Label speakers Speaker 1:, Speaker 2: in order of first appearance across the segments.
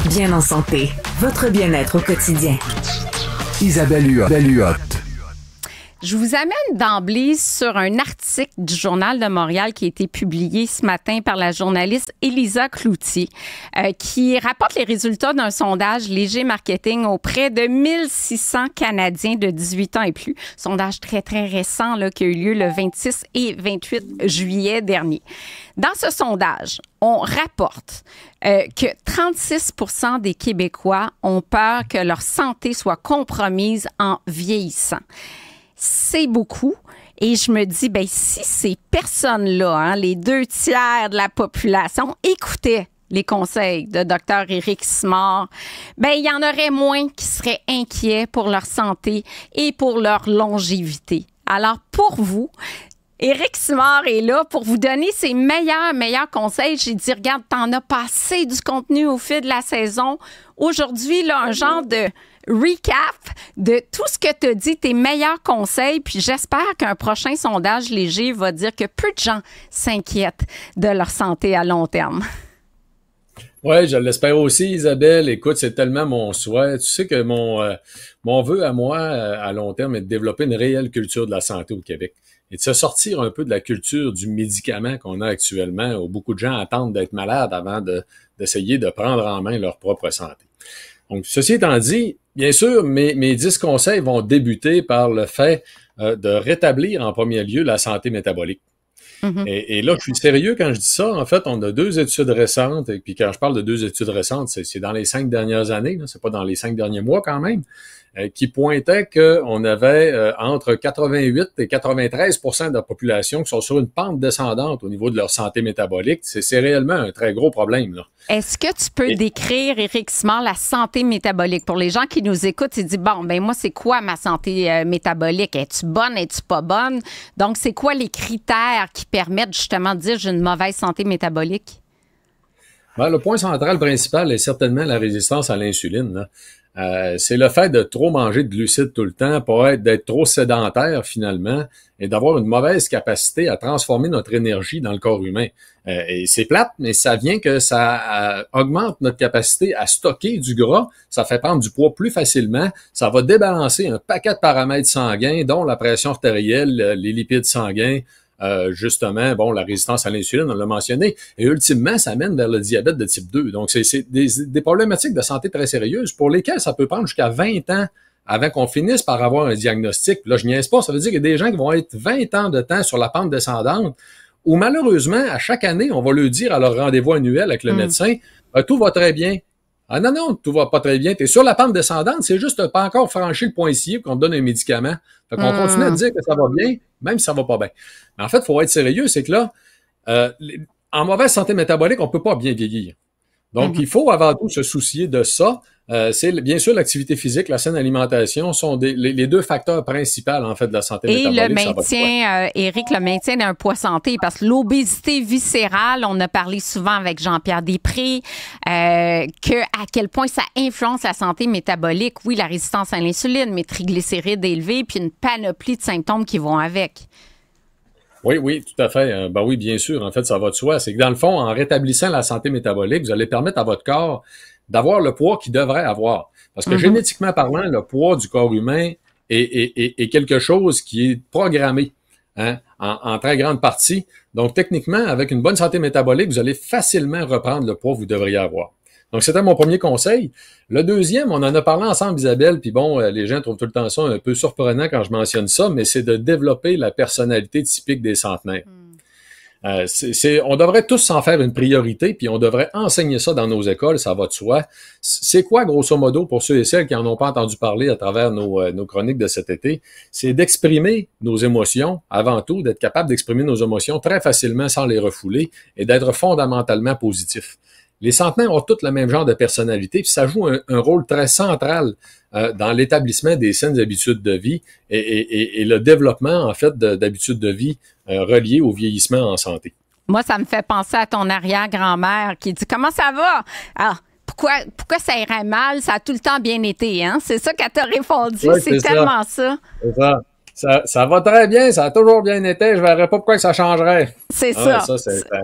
Speaker 1: Bien en santé, votre bien-être au quotidien.
Speaker 2: Isabelle Huot.
Speaker 3: Je vous amène d'emblée sur un article du Journal de Montréal qui a été publié ce matin par la journaliste Élisa Cloutier, qui rapporte les résultats d'un sondage Léger Marketing auprès de 1600 Canadiens de 18 ans et plus. Sondage très, très récent là, qui a eu lieu le 26 et 28 juillet dernier. Dans ce sondage, on rapporte que 36 % des Québécois ont peur que leur santé soit compromise en vieillissant. C'est beaucoup. Et je me dis, ben si ces personnes-là, les 2/3 de la population, écoutaient les conseils de Dr Éric Simard, ben il y en aurait moins qui seraient inquiets pour leur santé et pour leur longévité. Alors, pour vous, Éric Simard est là pour vous donner ses meilleurs conseils. J'ai dit, regarde, t'en as passé du contenu au fil de la saison. Aujourd'hui, là, un genre de recap de tout ce que tu as dit, tes meilleurs conseils. Puis j'espère qu'un prochain sondage léger va dire que peu de gens s'inquiètent de leur santé à long terme.
Speaker 4: Oui, je l'espère aussi, Isabelle. Écoute, c'est tellement mon souhait. Tu sais que mon vœu à moi, à long terme, est de développer une réelle culture de la santé au Québec et de se sortir un peu de la culture du médicament qu'on a actuellement, où beaucoup de gens attendent d'être malades avant d'essayer de prendre en main leur propre santé. Donc, ceci étant dit, bien sûr, mes 10 conseils vont débuter par le fait de rétablir en premier lieu la santé métabolique. Mm-hmm. Et là, je suis sérieux quand je dis ça. En fait, on a 2 études récentes, et puis quand je parle de 2 études récentes, c'est dans les 5 dernières années, là, c'est pas dans les 5 derniers mois quand même, qui pointaient qu'on avait entre 88 et 93 % de la population qui sont sur une pente descendante au niveau de leur santé métabolique. C'est réellement un très gros problème, là.
Speaker 3: Est-ce que tu peux décrire, Éric Simard, la santé métabolique? Pour les gens qui nous écoutent, ils disent, bon, ben moi, c'est quoi ma santé métabolique? Es-tu bonne? Es-tu pas bonne? Donc, c'est quoi les critères qui permettent justement de dire j'ai une mauvaise santé métabolique?
Speaker 4: Ben, le point central principal est certainement la résistance à l'insuline, là. C'est le fait de trop manger de glucides tout le temps, d'être trop sédentaire finalement, et d'avoir une mauvaise capacité à transformer notre énergie dans le corps humain. Et c'est plate, mais ça vient que ça augmente notre capacité à stocker du gras, ça fait prendre du poids plus facilement, ça va débalancer un paquet de paramètres sanguins, dont la pression artérielle, les lipides sanguins, justement, bon, la résistance à l'insuline, on l'a mentionné, et ultimement, ça mène vers le diabète de type 2. Donc, c'est des problématiques de santé très sérieuses pour lesquelles ça peut prendre jusqu'à 20 ans avant qu'on finisse par avoir un diagnostic. Puis là, je niaise pas, ça veut dire qu'il y a des gens qui vont être 20 ans de temps sur la pente descendante, où malheureusement, à chaque année, on va leur dire à leur rendez-vous annuel avec le médecin, tout va très bien. Ah non, tout va pas très bien. T'es sur la pente descendante, c'est juste pas encore franchi le point scié qu'on te donne un médicament. Fait qu'on continue à te dire que ça va bien, même si ça va pas bien. Mais en fait, il faut être sérieux, c'est que là, en mauvaise santé métabolique, on peut pas bien vieillir. Donc, il faut avant tout se soucier de ça. C'est bien sûr l'activité physique, la saine alimentation sont les 2 facteurs principaux en fait de la santé métabolique.
Speaker 3: Et le maintien, Éric, le maintien d'un poids santé, parce que l'obésité viscérale, on a parlé souvent avec Jean-Pierre Després, que à quel point ça influence la santé métabolique. Oui, la résistance à l'insuline, mais triglycérides élevés, puis une panoplie de symptômes qui vont avec.
Speaker 4: Oui, tout à fait. Ben oui, bien sûr. En fait, ça va de soi. C'est que dans le fond, en rétablissant la santé métabolique, vous allez permettre à votre corps d'avoir le poids qu'il devrait avoir. Parce que génétiquement parlant, le poids du corps humain est quelque chose qui est programmé, en très grande partie. Donc, techniquement, avec une bonne santé métabolique, vous allez facilement reprendre le poids que vous devriez avoir. Donc, c'était mon premier conseil. Le deuxième, on en a parlé ensemble, Isabelle, puis bon, les gens trouvent tout le temps ça un peu surprenant quand je mentionne ça, mais c'est de développer la personnalité typique des centenaires. On devrait tous s'en faire une priorité, puis on devrait enseigner ça dans nos écoles, ça va de soi. C'est quoi, grosso modo, pour ceux et celles qui n'en ont pas entendu parler à travers nos chroniques de cet été? C'est d'exprimer nos émotions, avant tout, d'être capable d'exprimer nos émotions très facilement sans les refouler et d'être fondamentalement positif. Les centenaires ont tous le même genre de personnalité, puis ça joue un rôle très central dans l'établissement des saines habitudes de vie et le développement, en fait, d'habitudes de vie reliées au vieillissement en santé.
Speaker 3: Moi, ça me fait penser à ton arrière-grand-mère qui dit « Comment ça va? » Alors, pourquoi ça irait mal? Ça a tout le temps bien été, hein? C'est ça qu'elle t'a répondu,
Speaker 4: ouais,
Speaker 3: c'est tellement ça.
Speaker 4: C'est ça. Ça va très bien, ça a toujours bien été, je verrais pas pourquoi que ça changerait.
Speaker 3: C'est ça.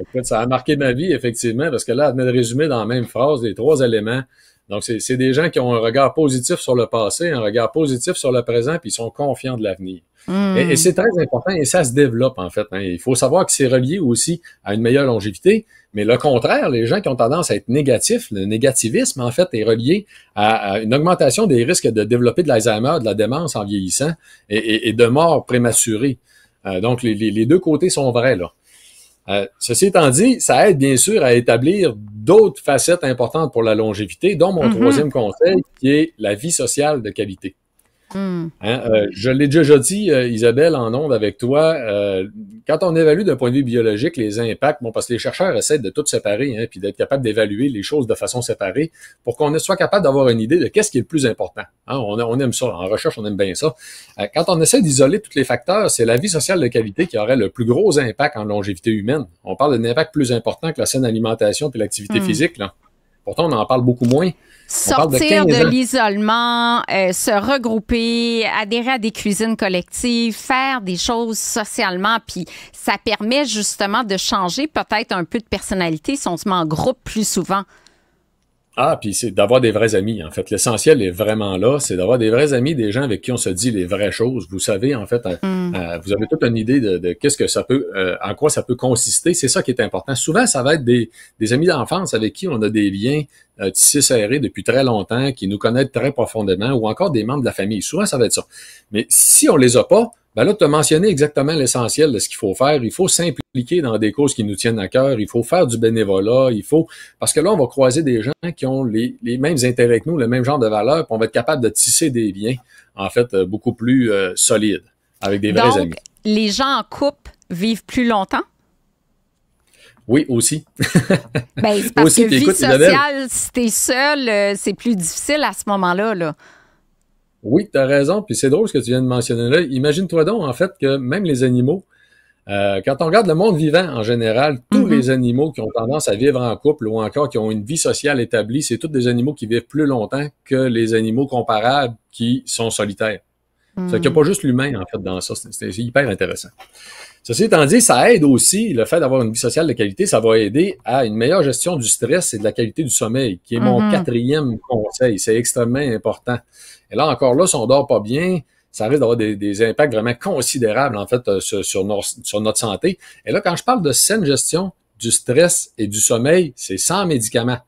Speaker 4: Écoute, ça a marqué ma vie, effectivement, parce que là, elle venait de résumer dans la même phrase les 3 éléments. Donc, c'est des gens qui ont un regard positif sur le passé, un regard positif sur le présent, puis ils sont confiants de l'avenir. Et c'est très important, et ça se développe, en fait. Hein. Il faut savoir que c'est relié aussi à une meilleure longévité, mais le contraire, les gens qui ont tendance à être négatifs, le négativisme, en fait, est relié à une augmentation des risques de développer de l'Alzheimer, de la démence en vieillissant, et de mort prématurée. Donc, les 2 côtés sont vrais, là. Ceci étant dit, ça aide bien sûr à établir d'autres facettes importantes pour la longévité, dont mon 3e conseil, qui est la vie sociale de qualité. Je l'ai déjà dit, Isabelle, en ondes avec toi, quand on évalue d'un point de vue biologique les impacts, parce que les chercheurs essaient de tout séparer, puis d'être capables d'évaluer les choses de façon séparée pour qu'on soit capable d'avoir une idée de qu'est-ce qui est le plus important. On aime ça, en recherche, on aime bien ça. Quand on essaie d'isoler tous les facteurs, c'est la vie sociale de qualité qui aurait le plus gros impact en longévité humaine. On parle d'un impact plus important que la saine alimentation et l'activité physique, là. Pourtant, on en parle beaucoup moins.
Speaker 3: Sortir de l'isolement, se regrouper, adhérer à des cuisines collectives, faire des choses socialement, puis ça permet justement de changer peut-être un peu de personnalité si on se met en groupe plus souvent.
Speaker 4: Puis c'est d'avoir des vrais amis, en fait. L'essentiel est vraiment là, c'est d'avoir des vrais amis, des gens avec qui on se dit les vraies choses. Vous savez, en fait, vous avez toute une idée de qu'est-ce que ça peut, en quoi ça peut consister. C'est ça qui est important. Souvent, ça va être des amis d'enfance avec qui on a des liens tissés serrés depuis très longtemps, qui nous connaissent très profondément, ou encore des membres de la famille. Souvent, ça va être ça. Mais si on les a pas, ben là, tu as mentionné exactement l'essentiel de ce qu'il faut faire. Il faut s'impliquer dans des causes qui nous tiennent à cœur. Il faut faire du bénévolat. Parce que là, on va croiser des gens qui ont les mêmes intérêts que nous, le même genre de valeurs, puis on va être capable de tisser des liens, en fait, beaucoup plus solides, avec des vrais amis.
Speaker 3: Les gens en couple vivent plus longtemps?
Speaker 4: Oui, aussi.
Speaker 3: C'est parce que vie sociale, si t'es seul, c'est plus difficile à ce moment-là, là.
Speaker 4: Oui, tu as raison, puis c'est drôle ce que tu viens de mentionner là. Imagine-toi donc, en fait, que même les animaux, quand on regarde le monde vivant en général, tous les animaux qui ont tendance à vivre en couple ou encore qui ont une vie sociale établie, c'est tous des animaux qui vivent plus longtemps que les animaux comparables qui sont solitaires. C'est qu'il n'y a pas juste l'humain, en fait, dans ça. C'est hyper intéressant. Ceci étant dit, ça aide aussi, le fait d'avoir une vie sociale de qualité, ça va aider à une meilleure gestion du stress et de la qualité du sommeil, qui est mon 4e conseil. C'est extrêmement important. Et là, encore là, si on dort pas bien, ça risque d'avoir des impacts vraiment considérables, en fait, sur notre santé. Et là, quand je parle de saine gestion du stress et du sommeil, c'est sans médicaments.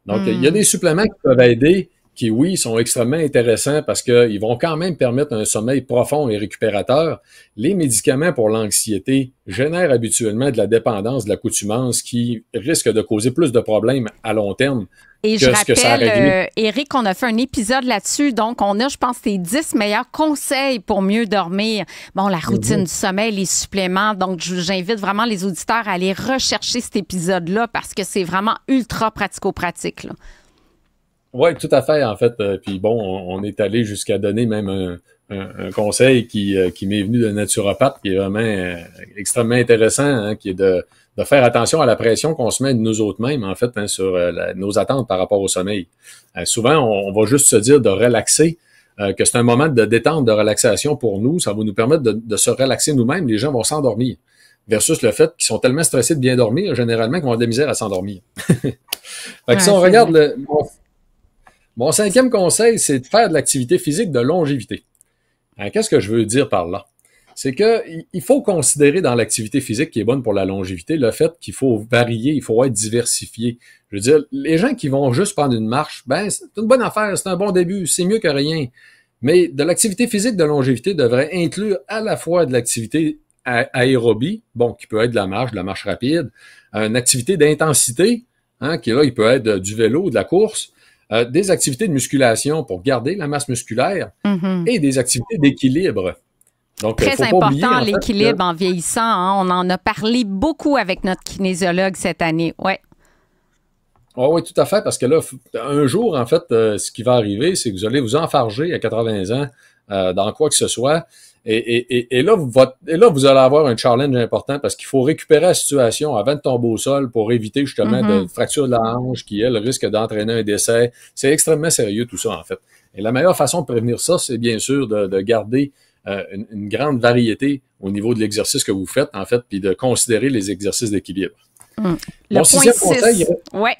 Speaker 4: Donc, il y a des suppléments qui peuvent aider, qui, oui, sont extrêmement intéressants parce qu'ils vont quand même permettre un sommeil profond et récupérateur. Les médicaments pour l'anxiété génèrent habituellement de la dépendance, de l'accoutumance qui risque de causer plus de problèmes à long terme.
Speaker 3: Et je rappelle, Éric, on a fait un épisode là-dessus. Donc, on a, je pense, tes 10 meilleurs conseils pour mieux dormir. Bon, la routine du sommeil, les suppléments. Donc, j'invite vraiment les auditeurs à aller rechercher cet épisode-là parce que c'est vraiment ultra pratico-pratique, là.
Speaker 4: Oui, tout à fait, en fait. Puis bon, on est allé jusqu'à donner même un conseil qui m'est venu de naturopathe, qui est vraiment extrêmement intéressant, hein, qui est de faire attention à la pression qu'on se met de nous autres mêmes, en fait, hein, sur nos attentes par rapport au sommeil. Souvent, on va juste se dire de relaxer, que c'est un moment de détente, de relaxation pour nous. Ça va nous permettre de se relaxer nous-mêmes. Les gens vont s'endormir. Versus le fait qu'ils sont tellement stressés de bien dormir, généralement, qu'ils ont de la misère à s'endormir. Fait que si on regarde mon 5e conseil, c'est de faire de l'activité physique de longévité. Qu'est-ce que je veux dire par là? C'est que il faut considérer dans l'activité physique qui est bonne pour la longévité le fait qu'il faut varier, il faut être diversifié. Je veux dire, les gens qui vont juste prendre une marche, c'est une bonne affaire, c'est un bon début, c'est mieux que rien. Mais de l'activité physique de longévité devrait inclure à la fois de l'activité aérobie, qui peut être de la marche rapide, une activité d'intensité, qui là, il peut être du vélo, de la course, des activités de musculation pour garder la masse musculaire et des activités d'équilibre. Donc,
Speaker 3: très important, l'équilibre en vieillissant. Hein? On en a parlé beaucoup avec notre kinésiologue cette année. Ouais.
Speaker 4: Oui, tout à fait, parce que là, un jour, en fait, ce qui va arriver, c'est que vous allez vous enfarger à 80 ans dans quoi que ce soit. Et là, vous allez avoir un challenge important parce qu'il faut récupérer la situation avant de tomber au sol pour éviter justement de fracture de la hanche qui, elle, risque d'entraîner un décès. C'est extrêmement sérieux tout ça, en fait. Et la meilleure façon de prévenir ça, c'est bien sûr de garder une grande variété au niveau de l'exercice que vous faites, en fait, puis de considérer les exercices d'équilibre.
Speaker 3: Le point 6.
Speaker 4: Ouais,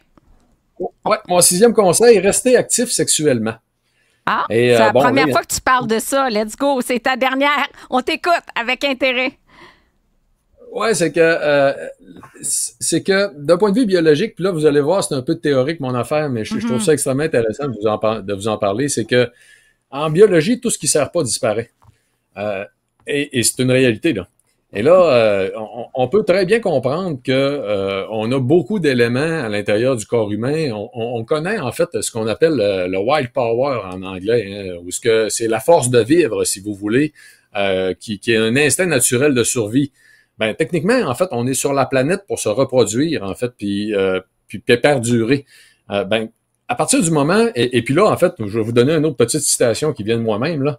Speaker 4: mon 6e conseil, restez actif sexuellement.
Speaker 3: Ah, c'est la première fois que tu parles de ça. Let's go, c'est ta dernière. On t'écoute avec intérêt.
Speaker 4: Ouais, c'est que d'un point de vue biologique, puis là, vous allez voir, c'est un peu théorique mon affaire, mais je trouve ça extrêmement intéressant de vous en parler, c'est que en biologie, tout ce qui ne sert pas disparaît. Et c'est une réalité, là. Et là, on peut très bien comprendre que on a beaucoup d'éléments à l'intérieur du corps humain. On connaît en fait ce qu'on appelle le wild power en anglais, ou ce que c'est la force de vivre, si vous voulez, qui est un instinct naturel de survie. Ben techniquement, en fait, on est sur la planète pour se reproduire, en fait, puis perdurer. Ben à partir du moment, et puis là, en fait, je vais vous donner une autre petite citation qui vient de moi-même là.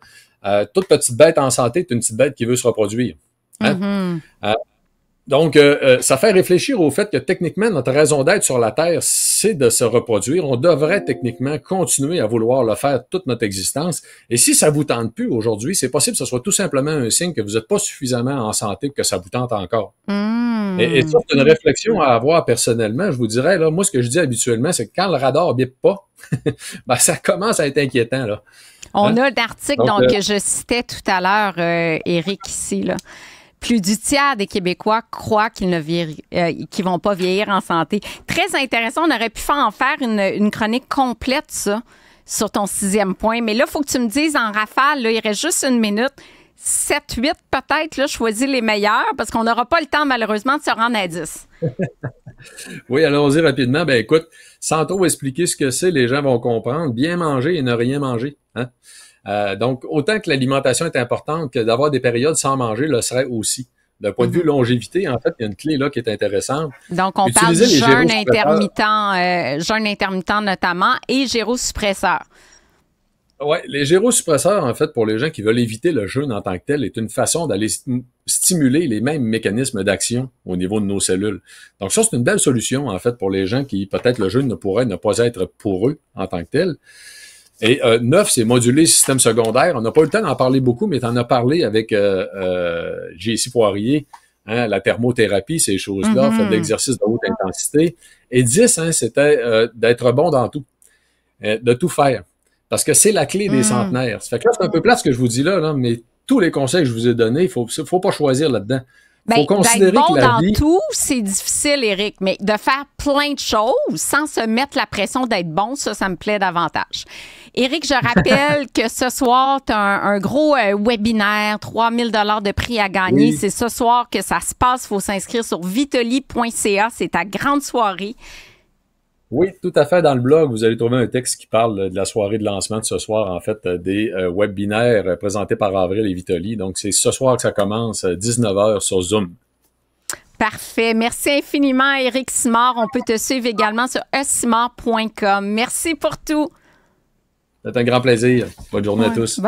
Speaker 4: Toute petite bête en santé est une petite bête qui veut se reproduire. Hein? Donc, ça fait réfléchir au fait que techniquement, notre raison d'être sur la Terre, c'est de se reproduire. On devrait techniquement continuer à vouloir le faire toute notre existence. Et si ça vous tente plus aujourd'hui, c'est possible que ce soit tout simplement un signe que vous n'êtes pas suffisamment en santé pour que ça vous tente encore. Et ça, c'est une réflexion à avoir personnellement. Je vous dirais, là, moi, ce que je dis habituellement, c'est que quand le radar bip pas, ben, ça commence à être inquiétant, là.
Speaker 3: On a l'article que je citais tout à l'heure, Éric, ici, là. Plus du tiers des Québécois croient qu'ils qu'ils vont pas vieillir en santé. Très intéressant. On aurait pu en faire une chronique complète, ça, sur ton 6e point. Mais là, il faut que tu me dises en rafale, là, il reste juste 1 minute. 7, 8 peut-être, là, choisis les meilleurs parce qu'on n'aura pas le temps, malheureusement, de se rendre à 10.
Speaker 4: Oui, allons-y rapidement. Ben écoute, sans trop expliquer ce que c'est, les gens vont comprendre. Bien manger et ne rien manger. Hein? Donc, autant que l'alimentation est importante, que d'avoir des périodes sans manger le serait aussi. D'un point de vue longévité, en fait, il y a une clé là qui est intéressante.
Speaker 3: Donc, on parle de jeûne intermittent notamment et gyrosuppresseur.
Speaker 4: Oui, les gyrosuppresseurs, en fait, pour les gens qui veulent éviter le jeûne en tant que tel, est une façon d'aller stimuler les mêmes mécanismes d'action au niveau de nos cellules. Donc ça, c'est une belle solution, en fait, pour les gens qui, peut-être, le jeûne ne pourrait ne pas être pour eux en tant que tel. Et 9, c'est moduler le système secondaire. On n'a pas eu le temps d'en parler beaucoup, mais tu en as parlé avec J.C. Poirier, hein, la thermothérapie, ces choses-là, faire de l'exercice de haute intensité. Et 10, hein, c'était d'être bon dans tout, de tout faire. Parce que c'est la clé des centenaires. Ça fait que là, c'est un peu plate ce que je vous dis là, mais tous les conseils que je vous ai donnés, il faut pas choisir là-dedans. Faut considérer
Speaker 3: d'être bon
Speaker 4: que la
Speaker 3: dans
Speaker 4: vie...
Speaker 3: tout, c'est difficile, Éric, mais de faire plein de choses sans se mettre la pression d'être bon, ça me plaît davantage. Éric, je rappelle que ce soir, tu as un gros webinaire, 3 000 $ de prix à gagner. Oui. C'est ce soir que ça se passe. Il faut s'inscrire sur vitoli.ca. C'est ta grande soirée.
Speaker 4: Oui, tout à fait. Dans le blog, vous allez trouver un texte qui parle de la soirée de lancement de ce soir, en fait, des webinaires présentés par Avril et Vitoli. Donc, c'est ce soir que ça commence, 19h sur Zoom.
Speaker 3: Parfait. Merci infiniment, Éric Simard. On peut te suivre également sur simard.com. Merci pour tout.
Speaker 4: C'est un grand plaisir. Bonne journée à tous.